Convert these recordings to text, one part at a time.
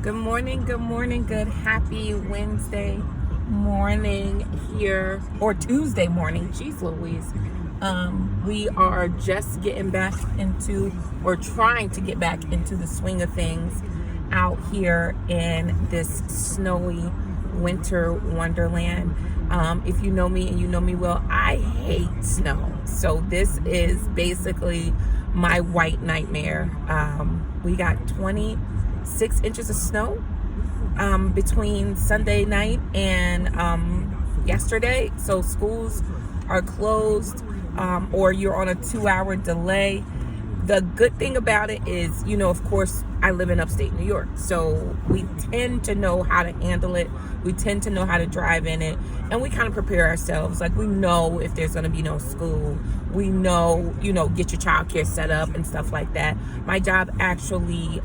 Good morning, good happy Wednesday morning here, or Tuesday morning. Jeez Louise. We are just getting back into, or trying to get back into the swing of things out here in this snowy winter wonderland. If you know me and you know me well, I hate snow. So this is basically my white nightmare. We got 26 inches of snow between Sunday night and yesterday. So schools are closed, or you're on a 2-hour delay. The good thing about it is, of course, I live in upstate New York, so we tend to know how to handle it. We tend to know how to drive in it, and we kind of prepare ourselves. Like, we know if there's going to be no school. We know, get your childcare set up and stuff like that. My job actually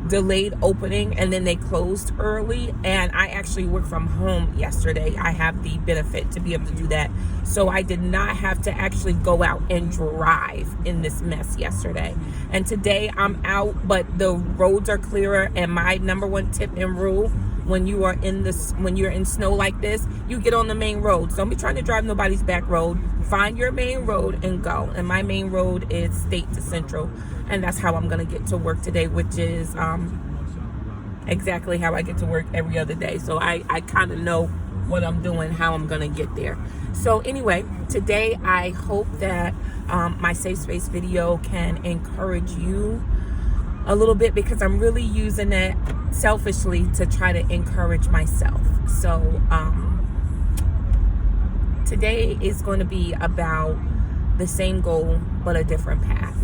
delayed opening, and then they closed early, and I actually worked from home yesterday. I have the benefit to be able to do that, so I did not have to actually go out and drive in this mess yesterday. And today I'm out, but the roads are clearer. And my number one tip and rule: when you're in snow like this, you get on the main road. Don't be trying to drive nobody's back road. Find your main road and go. And my main road is State to Central, and that's how I'm gonna get to work today, which is exactly how I get to work every other day. So I kind of know what I'm doing, how I'm gonna get there. So anyway, today I hope that my safe space video can encourage you a little bit, because I'm really using it selfishly to try to encourage myself. So today is going to be about the same goal but a different path.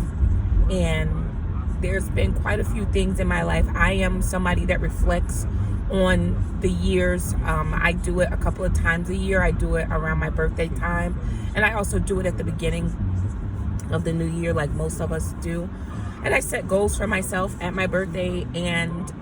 And there's been quite a few things in my life. I am somebody that reflects on the years. I do it a couple of times a year. I do it around my birthday time, and I also do it at the beginning of the new year, like most of us do. And I set goals for myself at my birthday, and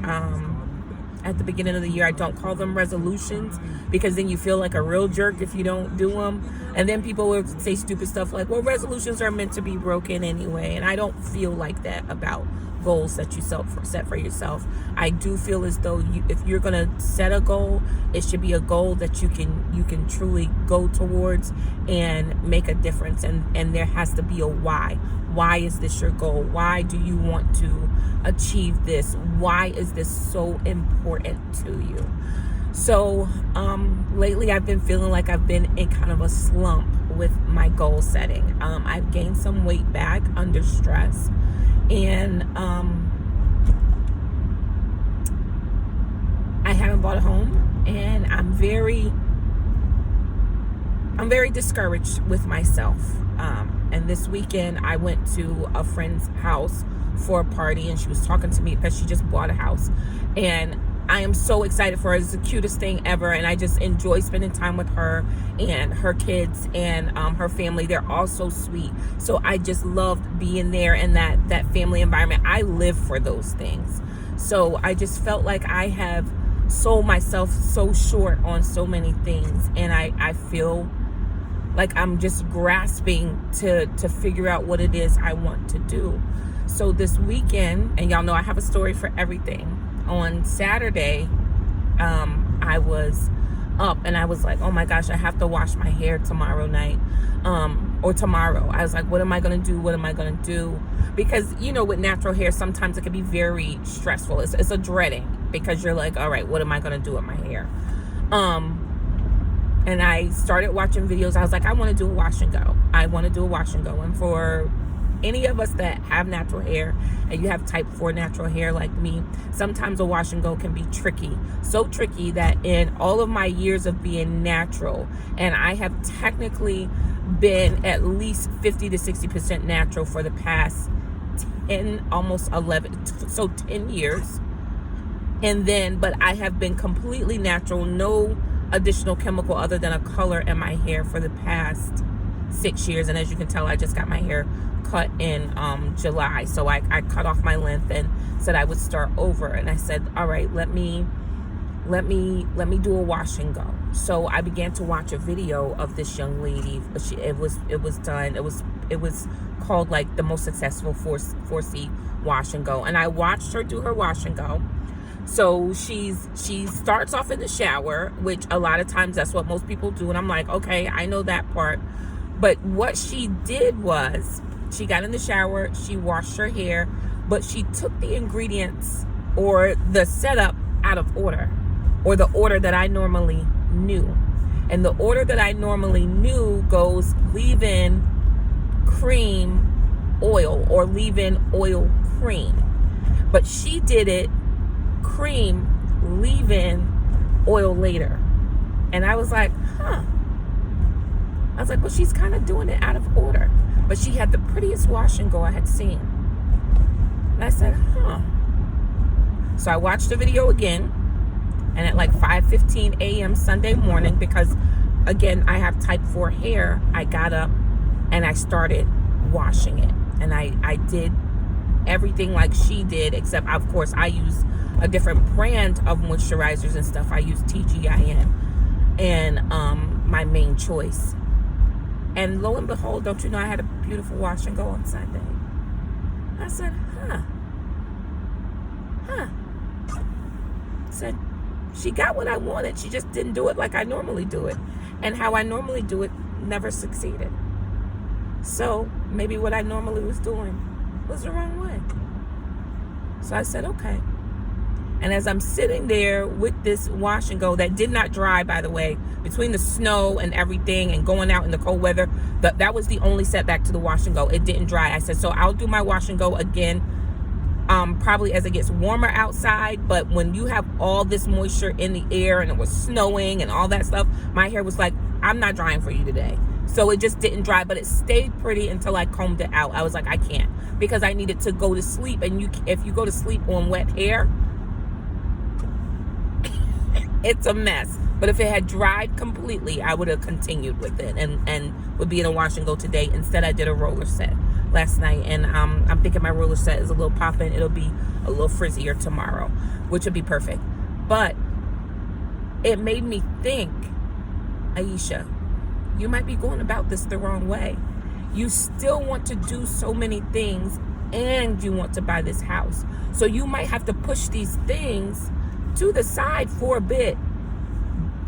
at the beginning of the year. I don't call them resolutions, because then you feel like a real jerk if you don't do them. And then people will say stupid stuff like, well, resolutions are meant to be broken anyway. And I don't feel like that about goals that you set for yourself. I do feel as though if you're going to set a goal, it should be a goal that you can truly go towards and make a difference. And there has to be a why. Why is this your goal? Why do you want to achieve this? Why is this so important to you? So lately I've been feeling like I've been in kind of a slump with my goal setting. I've gained some weight back under stress, and I haven't bought a home, and I'm very discouraged with myself. And this weekend I went to a friend's house for a party, and she was talking to me because she just bought a house, and I am so excited for her. It's the cutest thing ever, and I just enjoy spending time with her and her kids and her family. They're all so sweet. So I just loved being there in that family environment. I live for those things. So I just felt like I have sold myself so short on so many things, and I feel like I'm just grasping to figure out what it is I want to do. So this weekend, and y'all know I have a story for everything. On Saturday, I was up and I was like, oh my gosh, I have to wash my hair tomorrow night, or tomorrow. I was like, what am I going to do? What am I going to do? Because, with natural hair, sometimes it can be very stressful. It's a dreading, because you're like, all right, what am I going to do with my hair? And I started watching videos. I was like, I want to do a wash and go. And for any of us that have natural hair, and you have type 4 natural hair like me, sometimes a wash and go can be tricky. So tricky that in all of my years of being natural, and I have technically been at least 50 to 60% natural for the past 10, almost 11, so 10 years. And then, but I have been completely natural, no additional chemical other than a color in my hair for the past 6 years. And as you can tell, I just got my hair cut in July. So I cut off my length and said I would start over. And I said, all right, let me do a wash and go. So I began to watch a video of this young lady. It was called like the most successful 4C wash and go, and I watched her do her wash and go. So she starts off in the shower, which a lot of times that's what most people do, and I'm like, okay, I know that part. But what she did was she got in the shower, she washed her hair, but she took the ingredients or the setup out of order, or the order that I normally knew. And the order that I normally knew goes leave-in, cream, oil, or leave-in, oil, cream. But she did it cream, leave-in, oil later. And I was like, I was like, well, she's kind of doing it out of order. But she had the prettiest wash and go I had seen. And I said, So I watched the video again. And at like 5:15 a.m. Sunday morning, because again, I have type 4 hair, I got up and I started washing it. And I did everything like she did, except of course I use a different brand of moisturizers and stuff. I use TGIN and my main choice. And lo and behold, don't you know, I had a beautiful wash and go on Sunday. I said, said, she got what I wanted. She just didn't do it like I normally do it. And how I normally do it never succeeded. So maybe what I normally was doing was the wrong way. So I said, okay. And as I'm sitting there with this wash and go that did not dry, by the way, between the snow and everything and going out in the cold weather, that was the only setback to the wash and go. It didn't dry. I said, so I'll do my wash and go again, probably as it gets warmer outside. But when you have all this moisture in the air and it was snowing and all that stuff, my hair was like, I'm not drying for you today. So it just didn't dry, but it stayed pretty until I combed it out. I was like, I can't, because I needed to go to sleep. And if you go to sleep on wet hair, it's a mess. But if it had dried completely, I would have continued with it and would be in a wash and go today. Instead, I did a roller set last night, and I'm thinking my roller set is a little popping. It'll be a little frizzier tomorrow, which would be perfect. But it made me think, Aisha, you might be going about this the wrong way. You still want to do so many things, and you want to buy this house. So you might have to push these things to the side for a bit,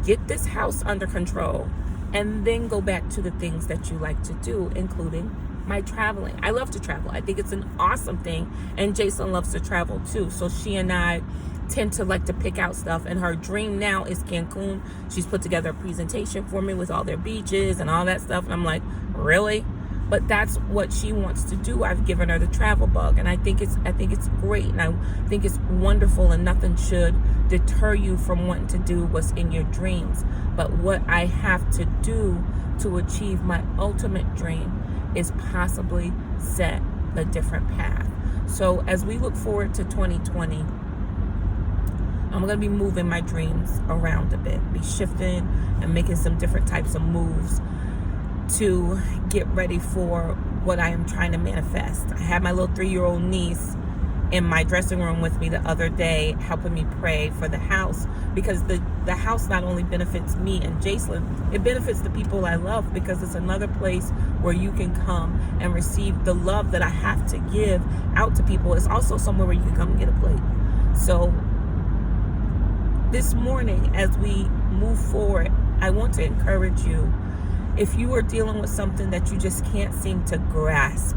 get this house under control, and then go back to the things that you like to do, including my traveling. I love to travel. I think it's an awesome thing, and Jason loves to travel too. So she and I tend to like to pick out stuff, and her dream now is Cancun. She's put together a presentation for me with all their beaches and all that stuff, and I'm like, really? But that's what she wants to do. I've given her the travel bug, and I think it's great, and I think it's wonderful, and nothing should deter you from wanting to do what's in your dreams. But what I have to do to achieve my ultimate dream is possibly set a different path. So as we look forward to 2020, I'm going to be moving my dreams around a bit, be shifting and making some different types of moves to get ready for what I am trying to manifest. I had my little 3-year-old niece in my dressing room with me the other day, helping me pray for the house, because the house not only benefits me and Jason, it benefits the people I love, because it's another place where you can come and receive the love that I have to give out to people. It's also somewhere where you can come and get a plate. So this morning, as we move forward, I want to encourage you. If you are dealing with something that you just can't seem to grasp,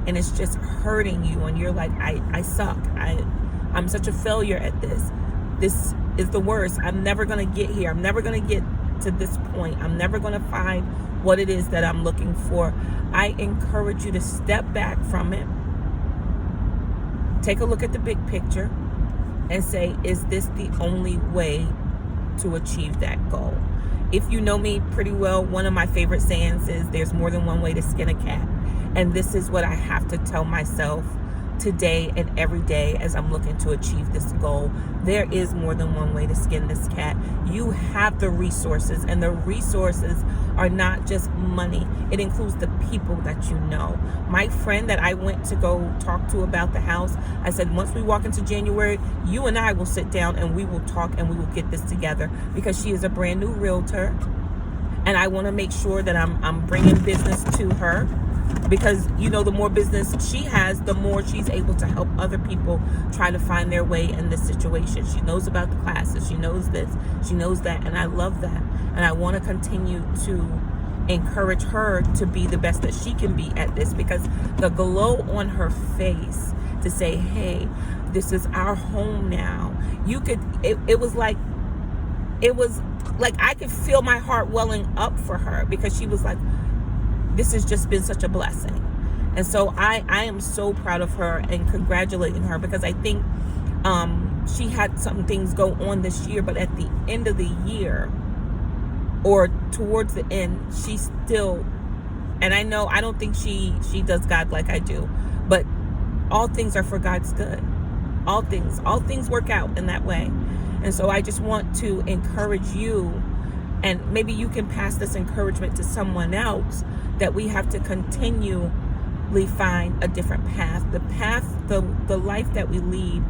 and it's just hurting you, and you're like, I suck. I'm such a failure at this. This is the worst. I'm never going to get here. I'm never going to get to this point. I'm never going to find what it is that I'm looking for. I encourage you to step back from it. Take a look at the big picture and say, is this the only way to achieve that goal? If you know me pretty well, one of my favorite sayings is, there's more than one way to skin a cat. And this is what I have to tell myself today and every day as I'm looking to achieve this goal. There is more than one way to skin this cat. You have the resources, and the resources are not just money. It includes the people that you know. My friend that I went to go talk to about the house, I said, once we walk into January, you and I will sit down and we will talk and we will get this together, because she is a brand new realtor, and I want to make sure that I'm bringing business to her, because the more business she has, the more she's able to help other people try to find their way in this situation. She knows about the classes, she knows this, she knows that, and I love that. And I want to continue to encourage her to be the best that she can be at this, because the glow on her face to say, hey, this is our home now. It was like I could feel my heart welling up for her, because she was like, this has just been such a blessing. And so I am so proud of her and congratulating her, because I think she had some things go on this year, but at the end of the year, or towards the end, she still, and I don't think she does God like I do, but all things are for God's good. All things work out in that way. And so I just want to encourage you, and maybe you can pass this encouragement to someone else, that we have to continually find a different path. The life that we lead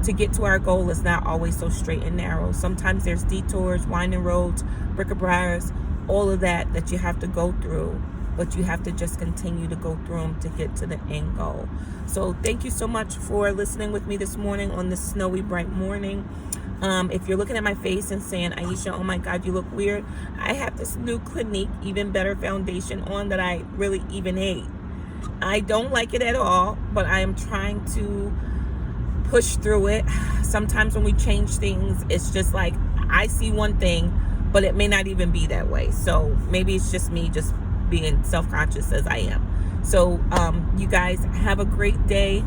to get to our goal is not always so straight and narrow. Sometimes there's detours, winding roads, bric-a-bracs, all of that you have to go through, but you have to just continue to go through them to get to the end goal. So thank you so much for listening with me this morning on this snowy, bright morning. If you're looking at my face and saying, Aisha, oh my God, you look weird, I have this new Clinique Even Better foundation on that I really even hate. I don't like it at all, but I am trying to push through it. Sometimes when we change things, it's just like I see one thing, but it may not even be that way. So maybe it's just me just being self-conscious as I am. So you guys have a great day.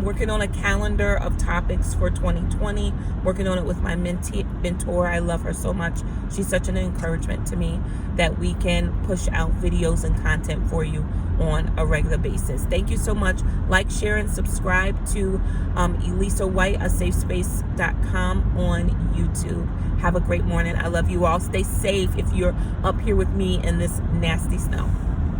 Working on a calendar of topics for 2020, working on it with my mentor. I love her so much. She's such an encouragement to me, that we can push out videos and content for you on a regular basis. Thank you so much. Like, share, and subscribe to Elisa White, aSAFEspace.com on YouTube. Have a great morning. I love you all. Stay safe if you're up here with me in this nasty snow.